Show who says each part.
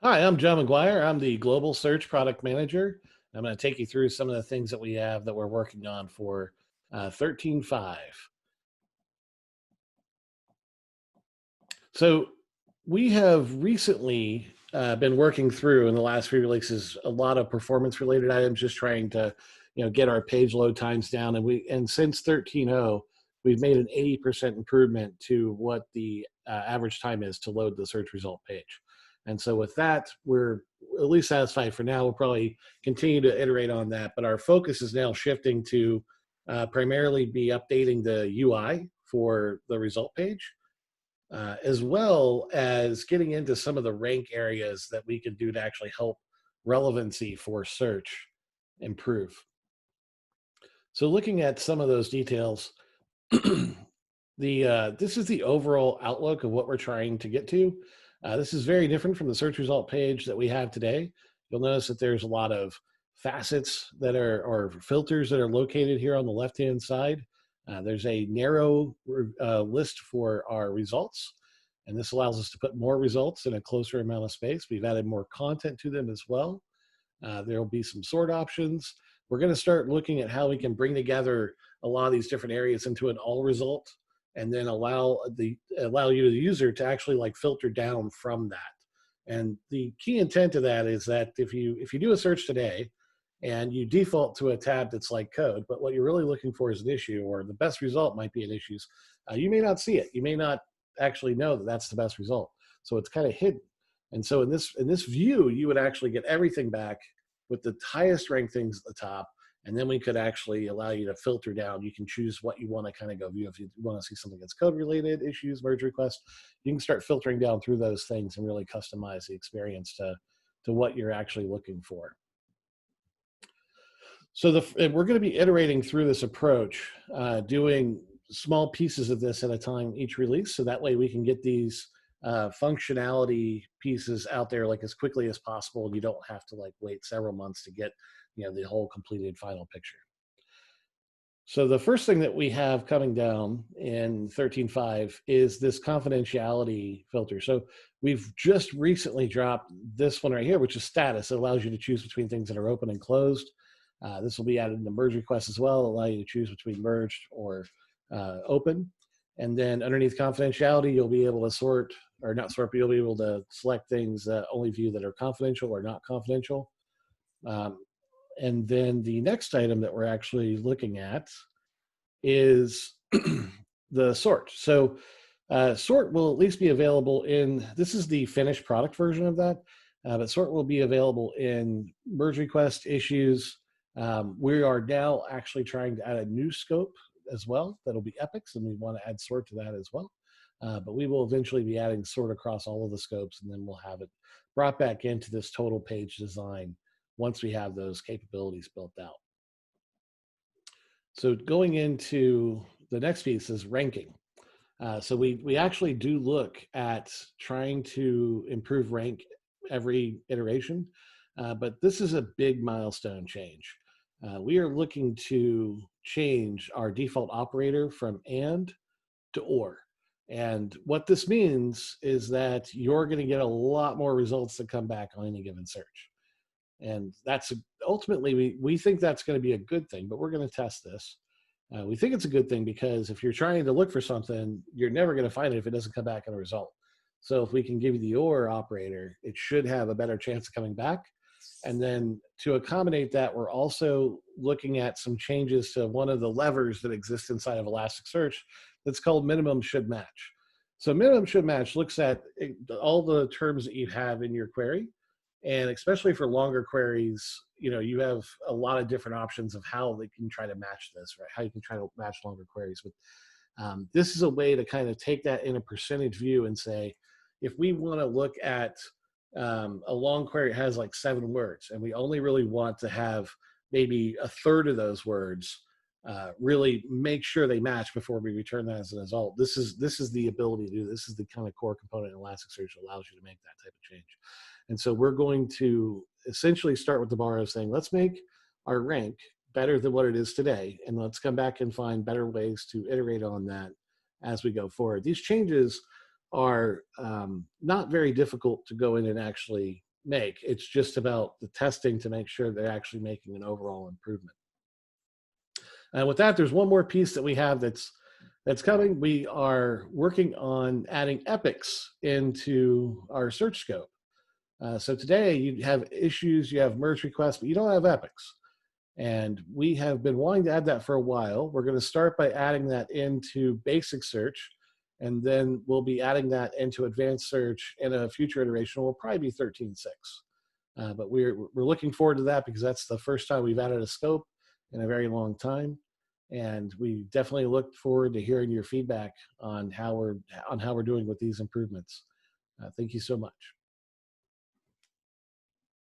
Speaker 1: Hi, I'm John McGuire. I'm the Global Search Product Manager. I'm going to take you through some of the things that we have that we're working on for 13.5. So we have recently been working through in the last few releases a lot of performance related items, just trying to get our page load times down. And since 13.0, we've made an 80% improvement to what the average time is to load the search result page. And so with that, we're at least satisfied for now. We'll probably continue to iterate on that, but our focus is now shifting to primarily be updating the UI for the result page, as well as getting into some of the rank areas that we can do to actually help relevancy for search improve. So looking at some of those details, this is the overall outlook of what we're trying to get to. This is very different from the search result page that we have today. You'll notice that there's a lot of facets that are, or filters that are located here on the left-hand side. There's a narrow list for our results, and this allows us to put more results in a closer amount of space. We've added more content to them as well. There will be some sort options. We're going to start looking at how we can bring together a lot of these different areas into an all result, and then allow you, the user, to actually like filter down from that. And the key intent of that is that if you do a search today and you default to a tab that's like code, but what you're really looking for is an issue, or the best result might be an issues, you may not see it. You may not actually know that that's the best result. So it's kind of hidden. And so in this view, you would actually get everything back with the highest ranked things at the top, and then we could actually allow you to filter down. You can choose what you want to kind of go view. If you want to see something that's code related, issues, merge requests, you can start filtering down through those things and really customize the experience to what you're actually looking for. So we're going to be iterating through this approach, doing small pieces of this at a time each release, so that way we can get these functionality pieces out there like as quickly as possible, and you don't have to like wait several months to get the whole completed final picture. So the first thing that we have coming down in 13.5 is this confidentiality filter. So we've just recently dropped this one right here, which is status. It allows you to choose between things that are open and closed. This will be added in the merge request as well, allow you to choose between merged or open. And then underneath confidentiality, you'll be able to sort, or not sort, but you'll be able to select things that only view that are confidential or not confidential. And then the next item that we're actually looking at is the sort. So sort will at least be available in, this is the finished product version of that, but sort will be available in merge request issues. We are now actually trying to add a new scope as well. That'll be epics, and we want to add sort to that as well. But we will eventually be adding sort across all of the scopes, and then we'll have it brought back into this total page design once we have those capabilities built out. So going into the next piece is ranking. So we actually do look at trying to improve rank every iteration, but this is a big milestone change. We are looking to change our default operator from and to or. And what this means is that you're going to get a lot more results that come back on any given search. And that's ultimately, we think that's going to be a good thing, but we're going to test this. We think it's a good thing because if you're trying to look for something, you're never going to find it if it doesn't come back in a result. So if we can give you the or operator, it should have a better chance of coming back. And then to accommodate that, we're also looking at some changes to one of the levers that exists inside of Elasticsearch that's called minimum should match. So minimum should match looks at all the terms that you have in your query. And especially for longer queries, you have a lot of different options of how they can try to match this, right? How you can try to match longer queries. But this is a way to kind of take that in a percentage view and say, if we want to look at a long query that has like 7 words, and we only really want to have maybe a third of those words really make sure they match before we return that as a result. This is the ability to do this. Is the kind of core component in Elasticsearch that allows you to make that type of change. And so we're going to essentially start with the bar of saying, let's make our rank better than what it is today, and let's come back and find better ways to iterate on that as we go forward. These changes are not very difficult to go in and actually make. It's just about the testing to make sure they're actually making an overall improvement. And with that, there's one more piece that we have that's coming. We are working on adding epics into our search scope. So today you have issues, you have merge requests, but you don't have epics. And we have been wanting to add that for a while. We're going to start by adding that into basic search, and then we'll be adding that into advanced search in a future iteration. Will probably be 13.6. But we're looking forward to that because that's the first time we've added a scope in a very long time. And we definitely look forward to hearing your feedback on how we're doing with these improvements. Thank you so much.